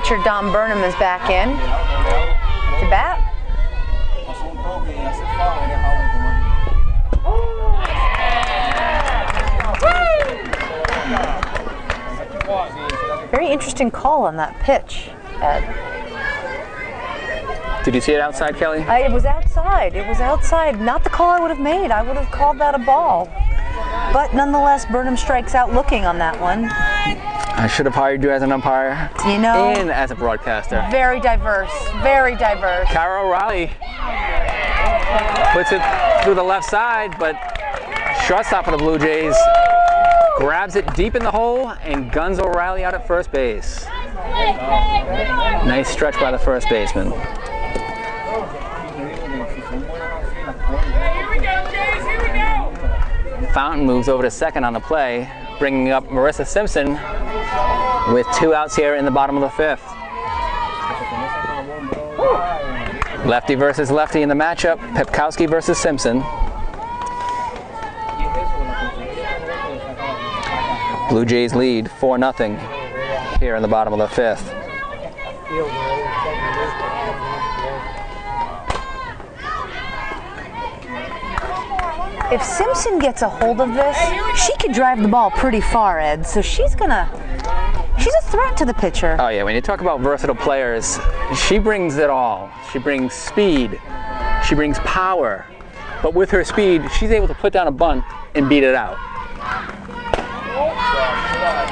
pitcher Don Burnham is back in to bat. Very interesting call on that pitch, Ed. Did you see it outside, Kelly? It was outside. It was outside. Not the call I would have made. I would have called that a ball. But nonetheless, Burnham strikes out looking on that one. I should have hired you as an umpire. You know, and as a broadcaster. Very diverse. Very diverse. Cara O'Reilly puts it through the left side, but shortstop for the Blue Jays grabs it deep in the hole and guns O'Reilly out at first base. Nice stretch by the first baseman. Fountain moves over to second on the play, bringing up Marissa Simpson with 2 outs here in the bottom of the 5th. Lefty versus lefty in the matchup, Pepkowski versus Simpson. Blue Jays lead 4-0 here in the bottom of the 5th. If Simpson gets a hold of this, she could drive the ball pretty far, Ed. So she's a threat to the pitcher. Oh yeah, when you talk about versatile players, she brings it all. She brings speed, she brings power, but with her speed, she's able to put down a bunt and beat it out.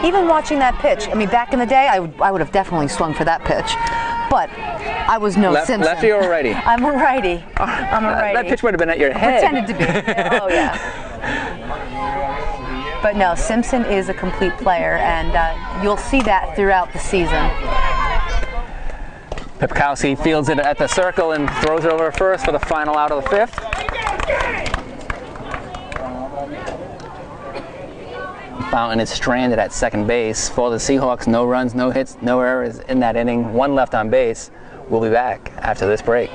Even watching that pitch, I mean, back in the day, I would have definitely swung for that pitch, but I was no Simpson. Lefty or righty? I'm a righty. I'm a righty. That pitch would have been at your head. Pretended to be. Oh yeah. But no, Simpson is a complete player, and you'll see that throughout the season. Pepkowski fields it at the circle and throws it over first for the final out of the 5th. Fountain is stranded at second base. For the Seahawks, no runs, no hits, no errors in that inning. 1 left on base. We'll be back after this break.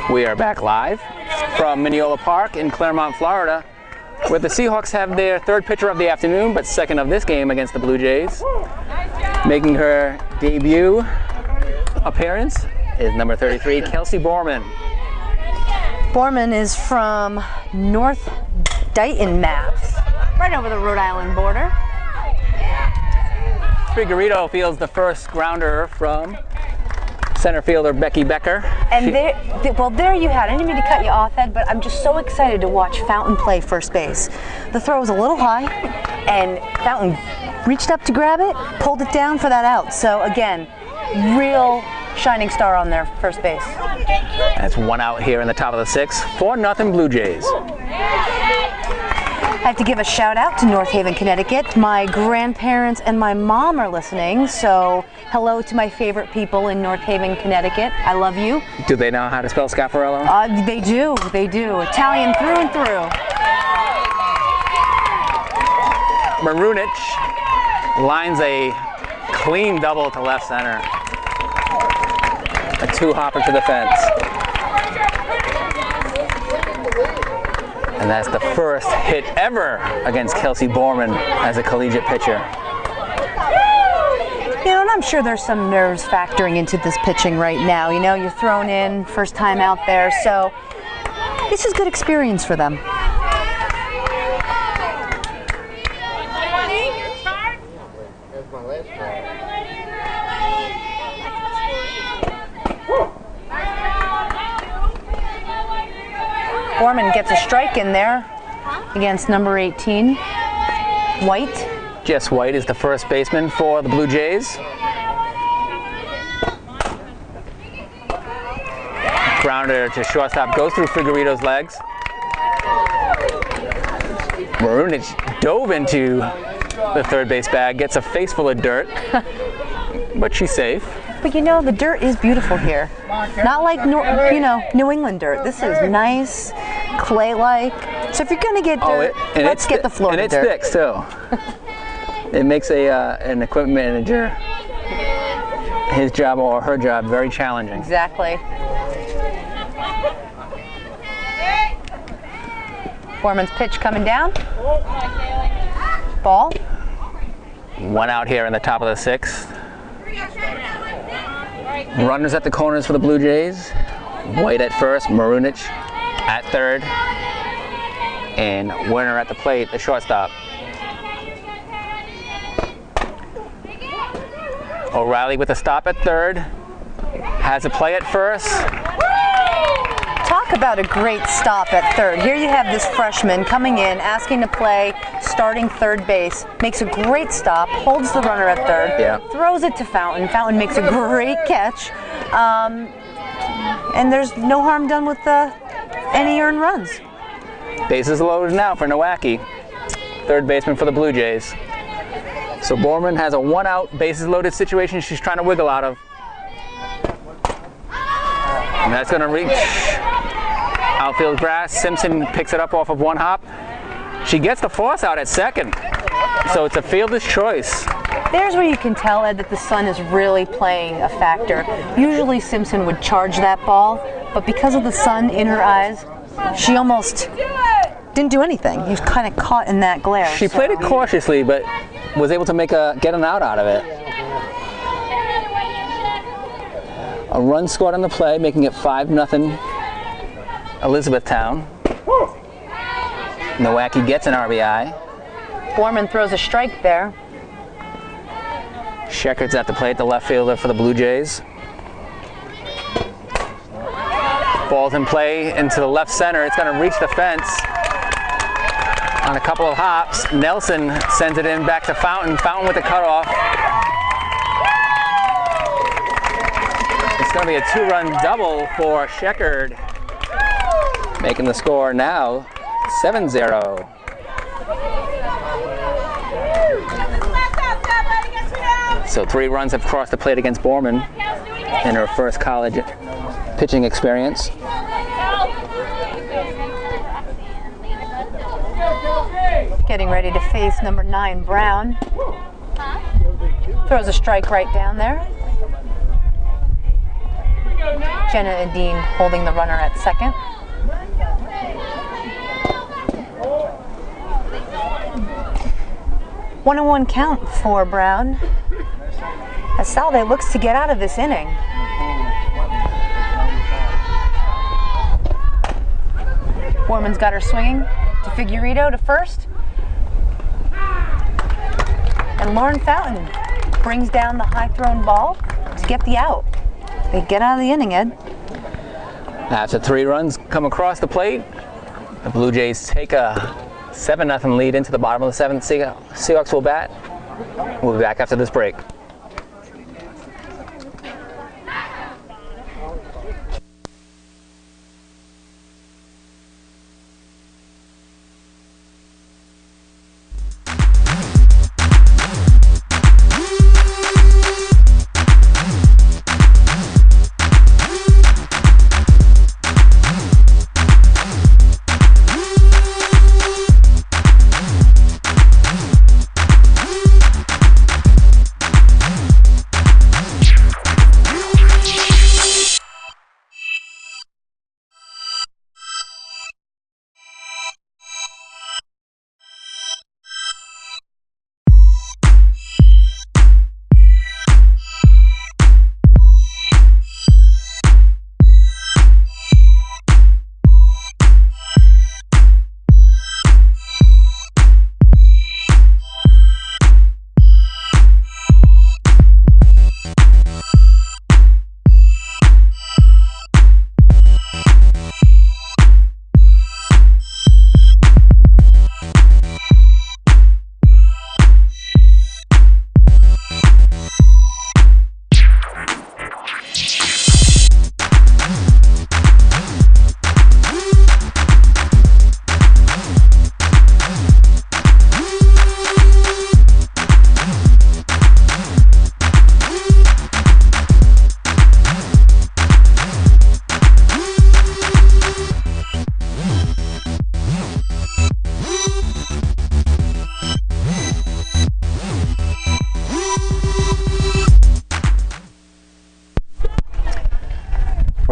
We are back live from Mineola Park in Claremont, Florida, where the Seahawks have their 3rd pitcher of the afternoon, but 2nd of this game against the Blue Jays. Making her debut appearance is number 33, Kelsey Borman. Borman is from North Dayton, Mass, right over the Rhode Island border. Figueredo fields the first grounder from center fielder Becky Becker. And there you had it. I didn't mean to cut you off, Ed, but I'm just so excited to watch Fountain play first base. The throw was a little high, and Fountain reached up to grab it, pulled it down for that out. So again, real shining star on their first base. That's 1 out here in the top of the 6th. 4-0 Blue Jays. I have to give a shout out to North Haven, Connecticut. My grandparents and my mom are listening, so hello to my favorite people in North Haven, Connecticut. I love you. Do they know how to spell Scaffarello? They do. Italian through and through. Marunich lines a clean double to left center. A 2-hopper to the fence. And that's the first hit ever against Kelsey Borman as a collegiate pitcher. You know, and I'm sure there's some nerves factoring into this pitching right now. You know, you're thrown in, first time out there, so this is good experience for them. Borman gets a strike in there against number 18, White. Jess White is the first baseman for the Blue Jays. Grounder to shortstop, goes through Figueiredo's legs. Marunic dove into the third base bag, gets a face full of dirt, but she's safe. But you know, the dirt is beautiful here. Not like, New England dirt. This is nice, clay-like. So if you're gonna get dirt, let's get the Florida dirt. And it's thick too. It makes an equipment manager, his job or her job, very challenging. Exactly. Borman's pitch coming down. Ball. One out here in the top of the sixth. Runners at the corners for the Blue Jays. White at first, Marunic at third, and Werner at the plate, the shortstop. O'Reilly with a stop at third, has a play at first. Talk about a great stop at third. Here you have this freshman coming in, asking to play, starting third base, makes a great stop, holds the runner at third, throws it to Fountain. Fountain makes a great catch, and there's no harm done with any earned runs. Bases loaded now for Nowacki, third baseman for the Blue Jays. So Borman has a one-out, bases loaded situation she's trying to wiggle out of. And that's going to reach outfield grass. Simpson picks it up off of one hop. She gets the force out at second. So it's a fielder's choice. There's where you can tell, Ed, that the sun is really playing a factor. Usually Simpson would charge that ball, but because of the sun in her eyes, she almost didn't do anything. He was kind of caught in that glare. She played it cautiously, but was able to get an out of it. A run scored on the play, making it 5-0 Elizabethtown. Nowacki gets an RBI. Borman throws a strike there. Sheckard's at the plate, the left fielder for the Blue Jays. Ball's in play into the left center. It's going to reach the fence on a couple of hops. Nelson sends it in back to Fountain. Fountain with the cutoff. It's going to be a two-run double for Sheckard, making the score now 7-0. So 3 runs have crossed the plate against Borman in her first college pitching experience. Getting ready to face number 9, Brown. Throws a strike right down there. Jenna Adine holding the runner at second. One and one count for Brown, as Salve looks to get out of this inning. Borman's got her swinging to Figueiredo to first. And Lauren Fountain brings down the high-thrown ball to get the out. They get out of the inning, Ed. After 3 runs come across the plate, the Blue Jays take a 7-0 lead into the bottom of the 7th. Seahawks will bat. We'll be back after this break.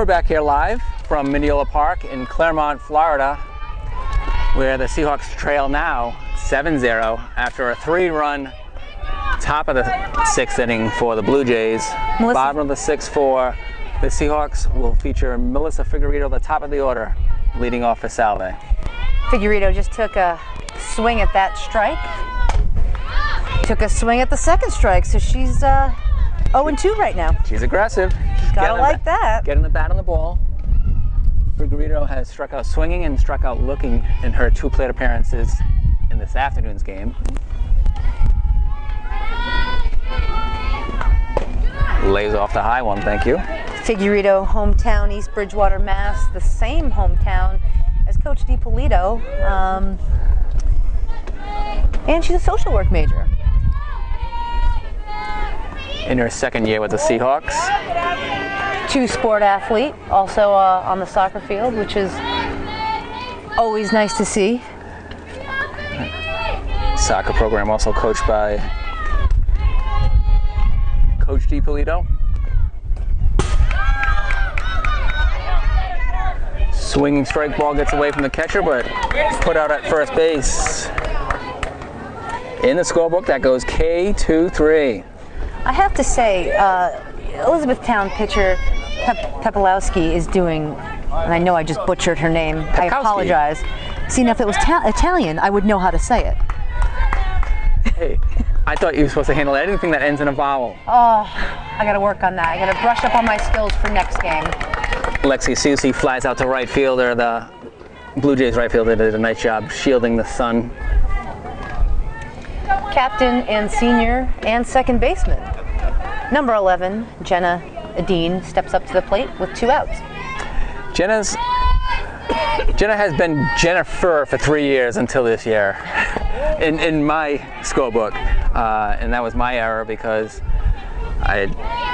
back here live from Mineola Park in Claremont, Florida, where the Seahawks trail now 7-0 after a 3-run top of the 6th inning for the Blue Jays. Melissa. Bottom of the 6th for the Seahawks will feature Melissa Figueredo, the top of the order, leading off for Salve. Figueredo just took a swing at that strike. Took a swing at the second strike, so she's 0-2 right now. She's aggressive. Gotta like that. Getting the bat on the ball. Figueredo has struck out swinging and struck out looking in her 2 plate appearances in this afternoon's game. Lays off the high one, thank you. Figueredo, hometown, East Bridgewater, Mass. The same hometown as Coach DiPolito. And she's a social work major. In her 2nd year with the Seahawks. 2-sport athlete, also on the soccer field, which is always nice to see. Soccer program also coached by Coach DiPolito. Swinging strike ball gets away from the catcher, but put out at first base. In the scorebook, that goes K-2-3. I have to say, Elizabethtown pitcher Pepelowski is doing, and I know I just butchered her name. I apologize. See, now if it was Italian, I would know how to say it. Hey, I thought you were supposed to handle anything that ends in a vowel. Oh, I gotta work on that. I gotta brush up on my skills for next game. Lexi Susi flies out to right fielder. The Blue Jays right fielder did a nice job shielding the sun. Captain and senior and second baseman. Number 11, Jenna Adine, steps up to the plate with 2 outs. Jenna has been Jennifer for 3 years until this year in my scorebook. And that was my error because I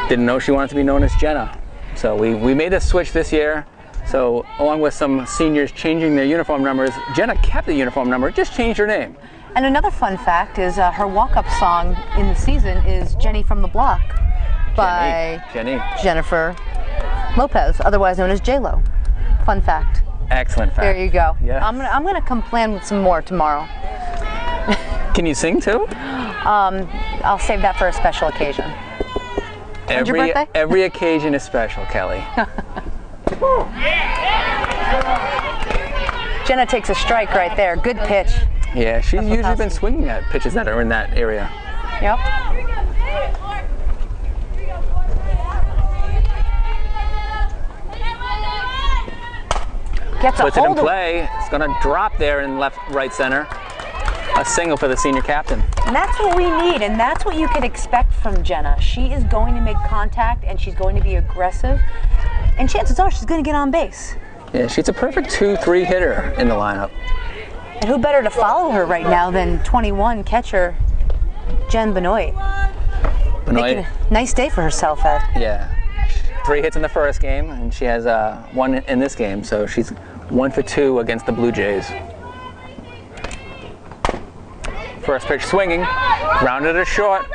didn't know she wanted to be known as Jenna. So we made a switch this year. So along with some seniors changing their uniform numbers, Jenna kept the uniform number, just changed her name. And another fun fact is her walk-up song in the season is Jenny from the Block by Jennifer Lopez, otherwise known as J-Lo. Fun fact. Excellent fact. There you go. Yes. I'm gonna come plan with some more tomorrow. Can you sing too? I'll save that for a special occasion. When's your birthday? Every occasion is special, Kelly. Jenna takes a strike right there. Good pitch. Yeah, she's usually been swinging at pitches that are in that area. Yep. Gets a Puts it in hold of play. It's going to drop there in right center. A single for the senior captain. And that's what we need, and that's what you can expect from Jenna. She is going to make contact, and she's going to be aggressive, and chances are she's going to get on base. Yeah, she's a perfect 2-3 hitter in the lineup. And who better to follow her right now than 21 catcher Jen Benoit? Making a nice day for herself, Ed. Yeah. 3 hits in the first game, and she has 1 in this game, so she's 1 for 2 against the Blue Jays. First pitch swinging, grounded to short.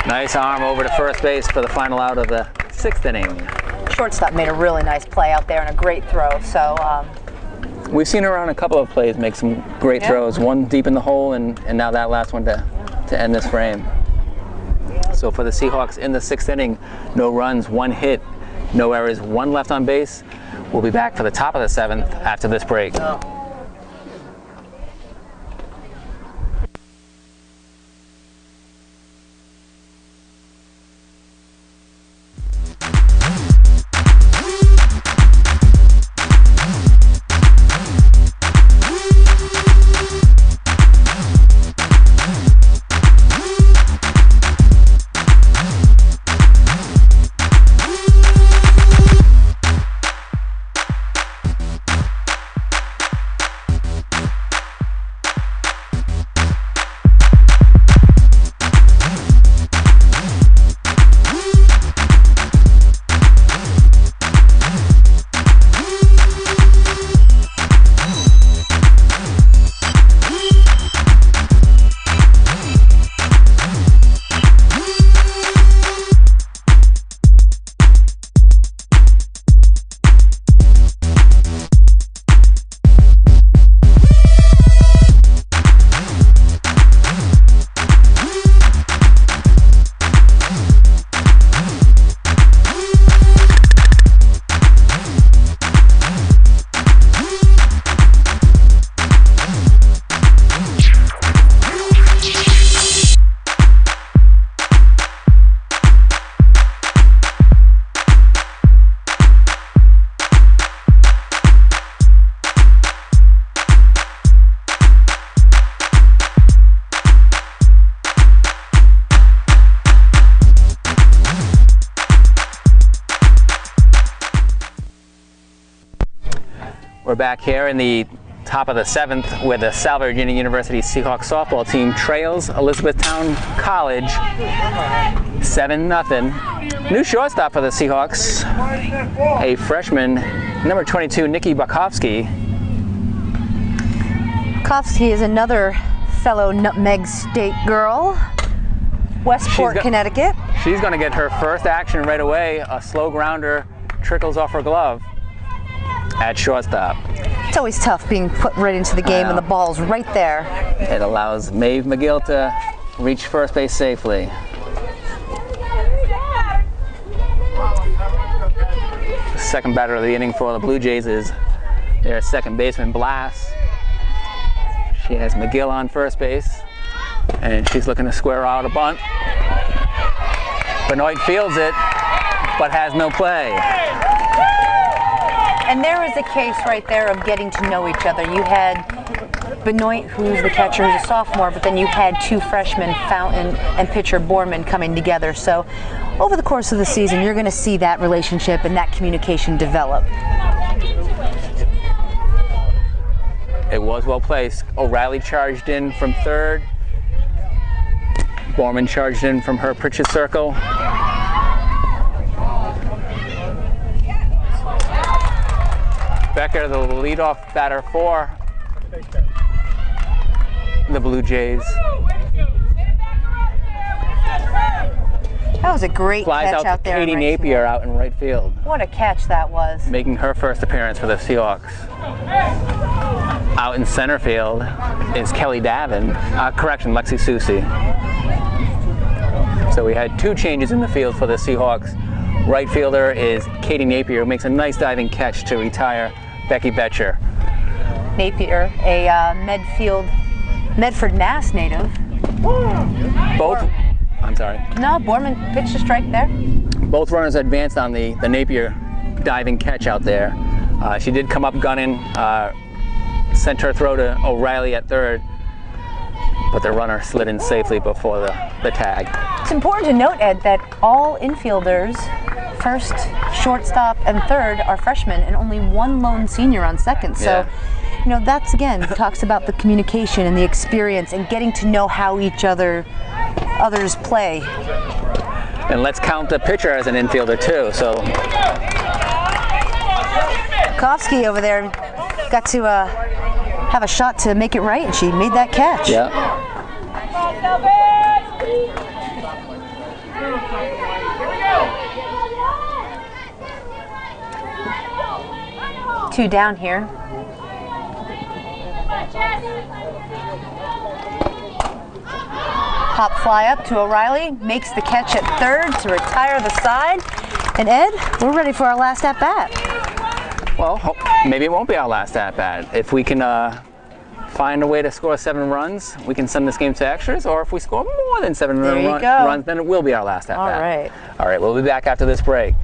Nice arm over to first base for the final out of the 6th inning. Shortstop made a really nice play out there and a great throw, so... We've seen her on a couple of plays make some great throws, one deep in the hole and now that last one to end this frame. So for the Seahawks in the 6th inning, no runs, 1 hit, no errors, 1 left on base. We'll be back for the top of the 7th after this break. We're back here in the top of the 7th where the Salve, Regina University Seahawks softball team trails Elizabethtown College 7-0. New shortstop for the Seahawks, a freshman, number 22, Nikki Bakovsky. Bakovsky is another fellow Nutmeg State girl, Westport, Connecticut. She's going to get her first action right away. A slow grounder trickles off her glove at shortstop. It's always tough being put right into the game and the ball's right there. It allows Maeve McGill to reach first base safely. The second batter of the inning for the Blue Jays is their second baseman, Blass. She has McGill on first base, and she's looking to square out a bunt. Benoit fields it, but has no play. And there is a case right there of getting to know each other. You had Benoit, who's the catcher, who's a sophomore, but then you had two freshmen, Fountain and pitcher Borman, coming together. So over the course of the season, you're going to see that relationship and that communication develop. It was well placed. O'Reilly charged in from third. Borman charged in from her pitcher's circle. Becker, the leadoff batter for the Blue Jays. That was a great Flies catch out to there. Katie Napier out in right field. What a catch that was. Making her first appearance for the Seahawks. Out in center field is Kelly Davin. Lexi Susi. So we had two changes in the field for the Seahawks. Right fielder is Katie Napier, who makes a nice diving catch to retire Becky Betcher. Napier, a Medford, Mass native. No, Borman pitched a strike there. Both runners advanced on the Napier diving catch out there. She did come up gunning, sent her throw to O'Reilly at third, but the runner slid in safely before the tag. It's important to note, Ed, that all infielders, first, shortstop, and third, are freshmen, and only one lone senior on second. So, you know, that's again talks about the communication and the experience and getting to know how each others play. And let's count the pitcher as an infielder too. So Bakovsky over there got to have a shot to make it right, and she made that catch. Yeah. Two down here. Hop fly up to O'Reilly, makes the catch at third to retire the side. And Ed, we're ready for our last at bat. Well, maybe it won't be our last at bat. If we can find a way to score 7 runs, we can send this game to extras. Or if we score more than 7 runs, then it will be our last at bat. All right. All right, we'll be back after this break.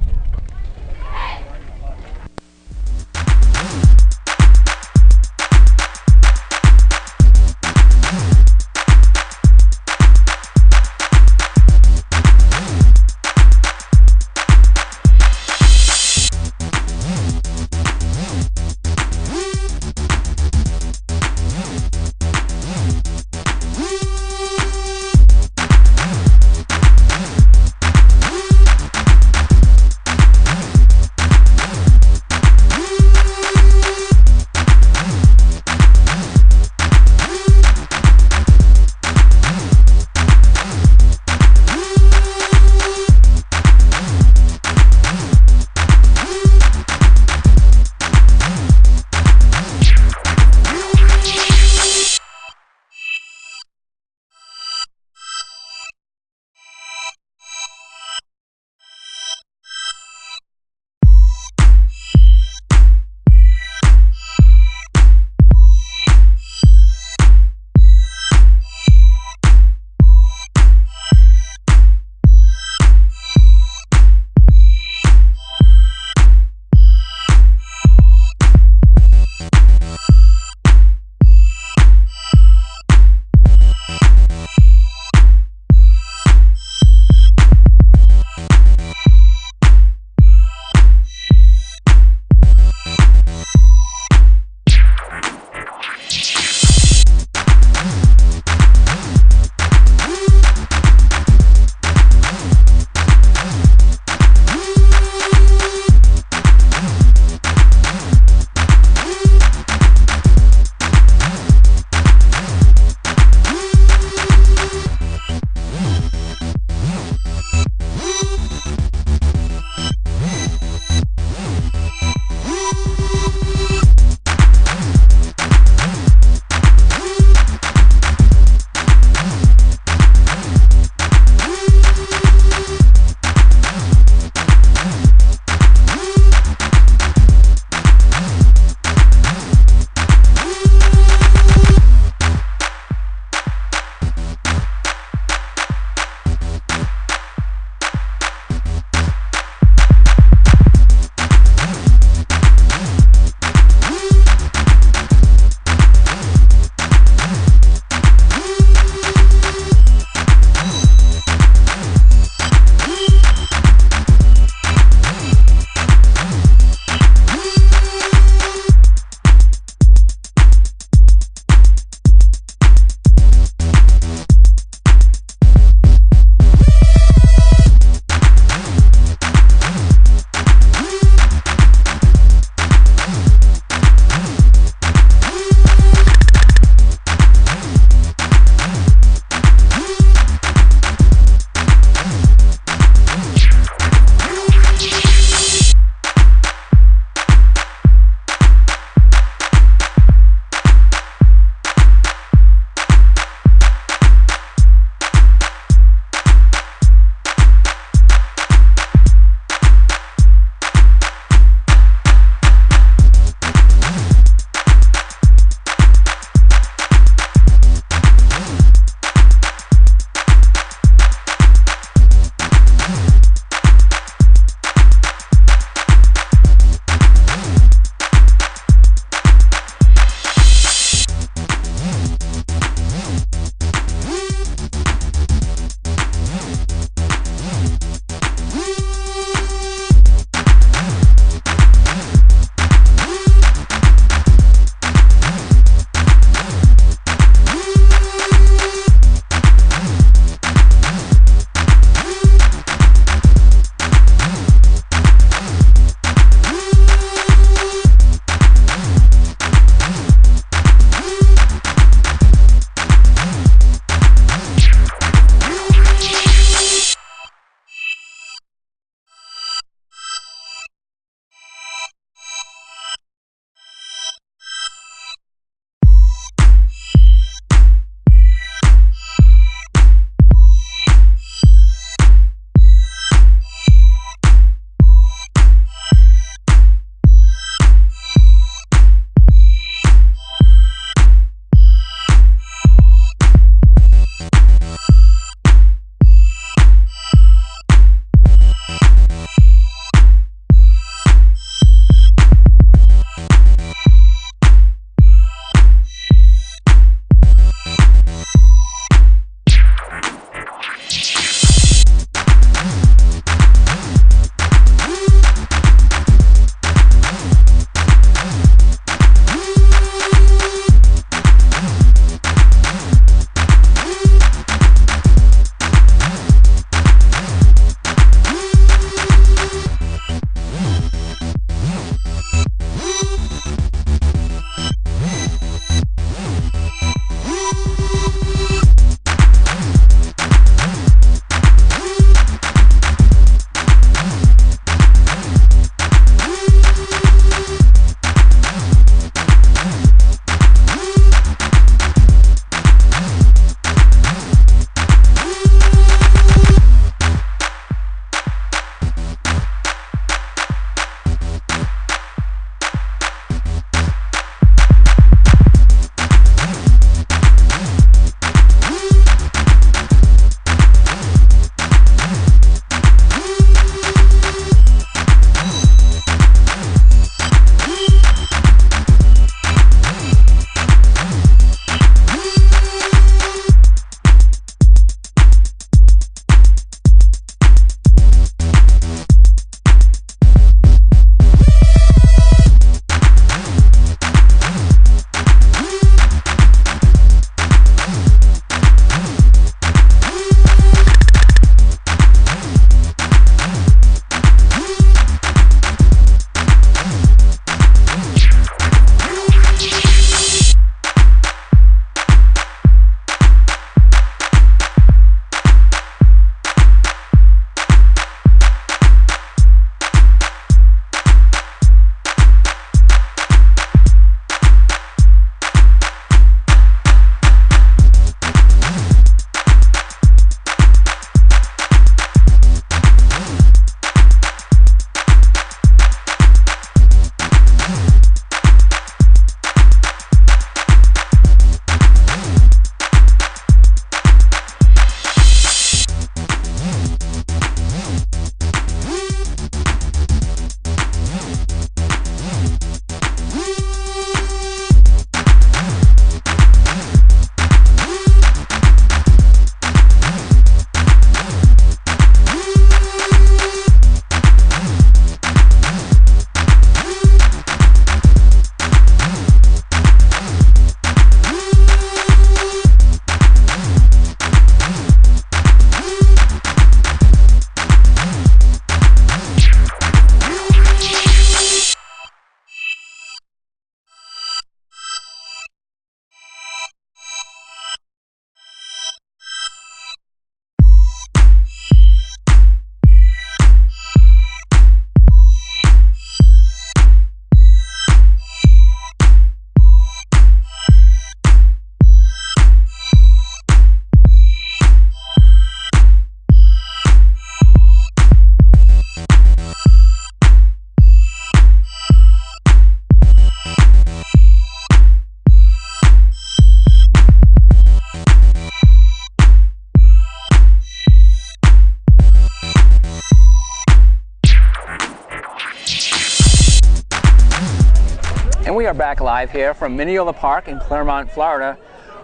are back live here from Mineola Park in Claremont, Florida,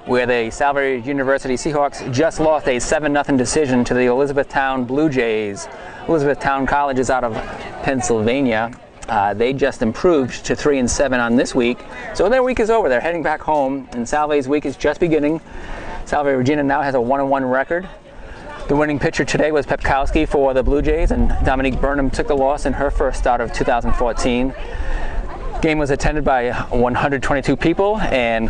where the Salve University Seahawks just lost a 7-0 decision to the Elizabethtown Blue Jays. Elizabethtown College is out of Pennsylvania. They just improved to 3-7 on this week, so their week is over. They're heading back home, and Salve's week is just beginning. Salve Regina now has a 1-1 record. The winning pitcher today was Pepkowski for the Blue Jays, and Dominique Burnham took the loss in her first start of 2014. Game was attended by 122 people, and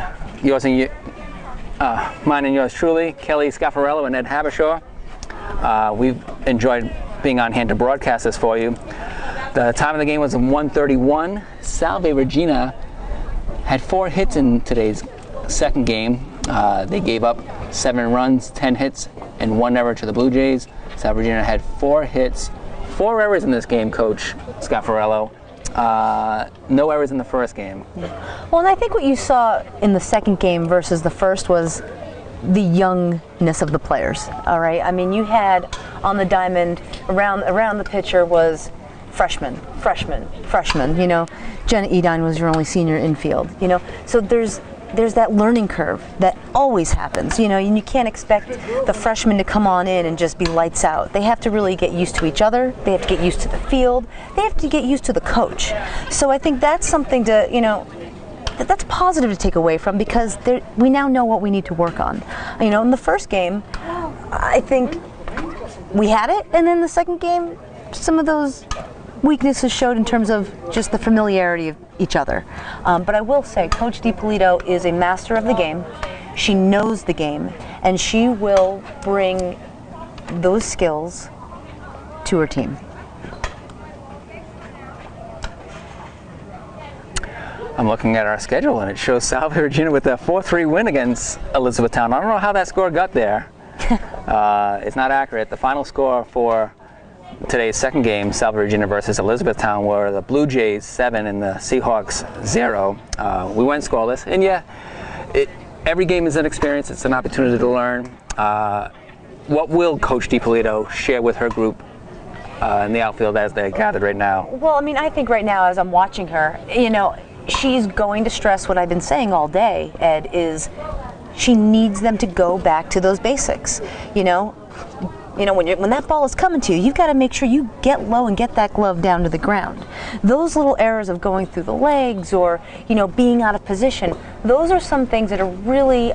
mine and yours truly, Kelly Scaffarello and Ed Habishaw. We've enjoyed being on hand to broadcast this for you. The time of the game was 1:31. Salve Regina had 4 hits in today's second game. They gave up 7 runs, 10 hits, and 1 error to the Blue Jays. Salve Regina had 4 hits, 4 errors in this game, Coach Scaffarello. No errors in the first game. Well, and I think what you saw in the second game versus the first was the youngness of the players. All right, I mean, you had on the diamond around the pitcher was freshman. You know, Jenna Edine was your only senior infield. You know, so there's that learning curve that always happens, you know, and you can't expect the freshmen to come on in and just be lights out. They have to really get used to each other. They have to get used to the field. They have to get used to the coach. So I think that's something to, you know, that's positive to take away from, because we now know what we need to work on. You know, in the first game, I think we had it, and then the second game, some of those weaknesses showed in terms of just the familiarity of each other. But I will say, Coach DiPolito is a master of the game. She knows the game, and she will bring those skills to her team. I'm looking at our schedule, and it shows Salve Regina with a 4-3 win against Elizabethtown. I don't know how that score got there. It's not accurate. The final score for today's second game, Salve Regina versus Elizabethtown, were the Blue Jays 7 and the Seahawks 0. We went scoreless, and yeah, every game is an experience. It's an opportunity to learn. What will Coach DiPolito share with her group in the outfield as they're gathered right now? Well, I mean, I think right now, as I'm watching her, you know, she's going to stress what I've been saying all day, Ed, is she needs them to go back to those basics. You know, when that ball is coming to you, you've got to make sure you get low and get that glove down to the ground. Those little errors of going through the legs or, you know, being out of position, those are some things that are really,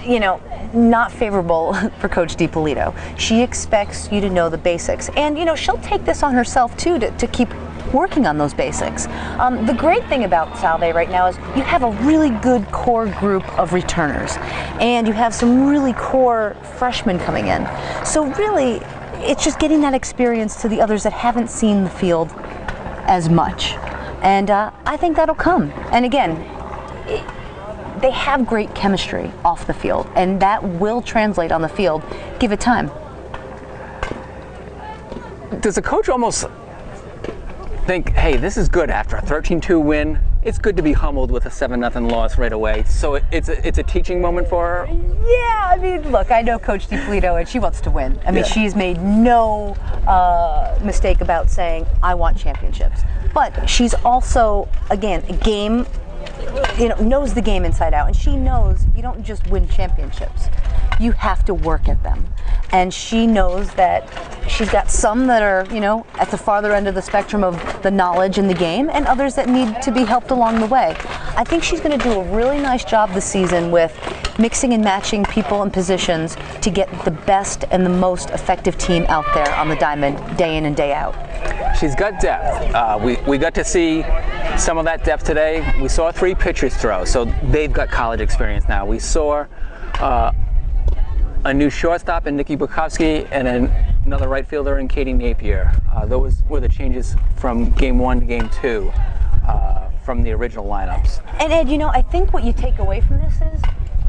you know, not favorable for Coach DiPolito. She expects you to know the basics. And, you know, she'll take this on herself, too, to keep working on those basics. The great thing about Salve right now is you have a really good core group of returners, and you have some really core freshmen coming in. So really, it's just getting that experience to the others that haven't seen the field as much. And I think that'll come. And again, they have great chemistry off the field, and that will translate on the field. Give it time. Does the coach almost think, hey, this is good after a 13-2 win? It's good to be humbled with a 7-0 loss right away. So it's a teaching moment for her? Yeah, I mean, look, I know Coach DiPolito, and she wants to win. I mean, she's made no mistake about saying, I want championships. But she's also, again, a game, you know, knows the game inside out, and she knows you don't just win championships. You have to work at them. And she knows that she's got some that are, you know, at the farther end of the spectrum of the knowledge in the game, and others that need to be helped along the way. I think she's going to do a really nice job this season with mixing and matching people and positions to get the best and the most effective team out there on the diamond day in and day out. She's got depth. We got to see some of that depth today. We saw 3 pitchers throw, so they've got college experience now. We saw a new shortstop in Nikki Bukowski and another right fielder in Katie Napier. Those were the changes from game 1 to game 2 from the original lineups. And Ed, you know, I think what you take away from this is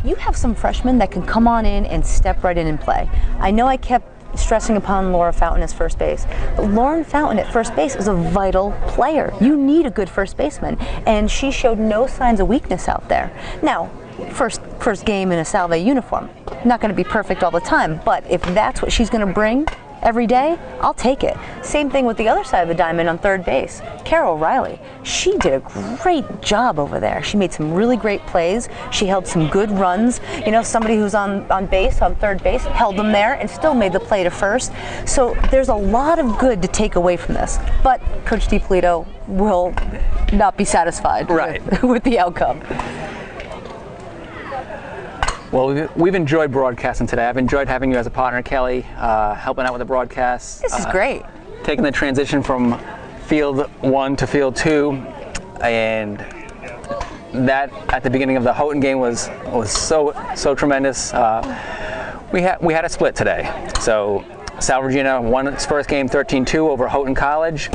you have some freshmen that can come on in and step right in and play. I know I kept stressing upon Laura Fountain as first base, but Lauren Fountain at first base is a vital player. You need a good first baseman, and she showed no signs of weakness out there. Now, first game in a Salve uniform, not going to be perfect all the time, but if that's what she's going to bring, every day, I'll take it. Same thing with the other side of the diamond on third base. Carol Riley, she did a great job over there. She made some really great plays. She held some good runs. You know, somebody who's on base, on third base, held them there and still made the play to first. So there's a lot of good to take away from this. But Coach DiPolito will not be satisfied with the outcome. Well, we've enjoyed broadcasting today. I've enjoyed having you as a partner, Kelly, helping out with the broadcast. This is great. Taking the transition from field 1 to field 2, and that at the beginning of the Houghton game was so tremendous. We had a split today. So Salve Regina won its first game 13-2 over Houghton College,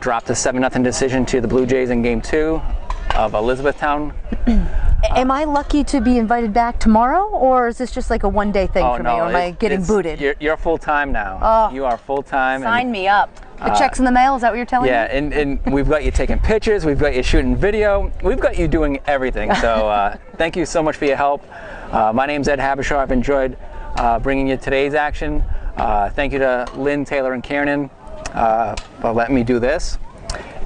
dropped a 7-0 decision to the Blue Jays in game 2 of Elizabethtown. Am I lucky to be invited back tomorrow, or is this just like a one-day thing for me, or am I getting booted? You're full-time now. Oh, you are full-time. Sign me up. The check's in the mail, is that what you're telling me? Yeah, and we've got you taking pictures, we've got you shooting video, we've got you doing everything. So thank you so much for your help. My name's Ed Habershaw. I've enjoyed bringing you today's action. Thank you to Lynn, Taylor, and Kiernan for letting me do this.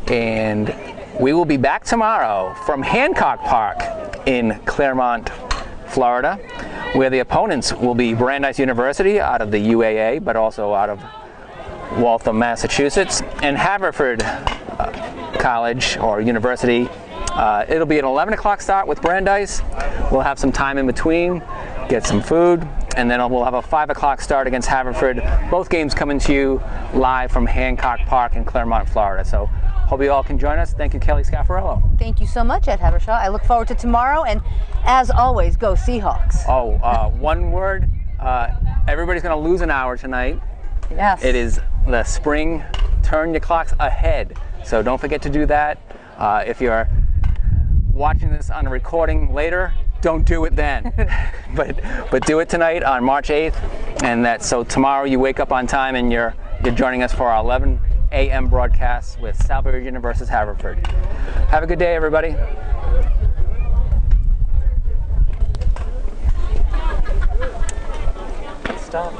And we will be back tomorrow from Hancock Park in Claremont, Florida, where the opponents will be Brandeis University out of the UAA, but also out of Waltham, Massachusetts, and Haverford College or University. It'll be an 11 o'clock start with Brandeis. We'll have some time in between, get some food, and then we'll have a 5 o'clock start against Haverford. Both games coming to you live from Hancock Park in Claremont, Florida. So hope you all can join us. Thank you, Kelly Scaffarello. Thank you so much, Ed Habershaw. I look forward to tomorrow, and as always, go Seahawks. One word. Everybody's going to lose an hour tonight. Yes. It is the spring. Turn your clocks ahead. So don't forget to do that. If you're watching this on a recording later, don't do it then. but do it tonight on March 8th. And so tomorrow you wake up on time and you're joining us for our 11 a.m. broadcast with Salve Regina versus Haverford. Have a good day, everybody. Stop.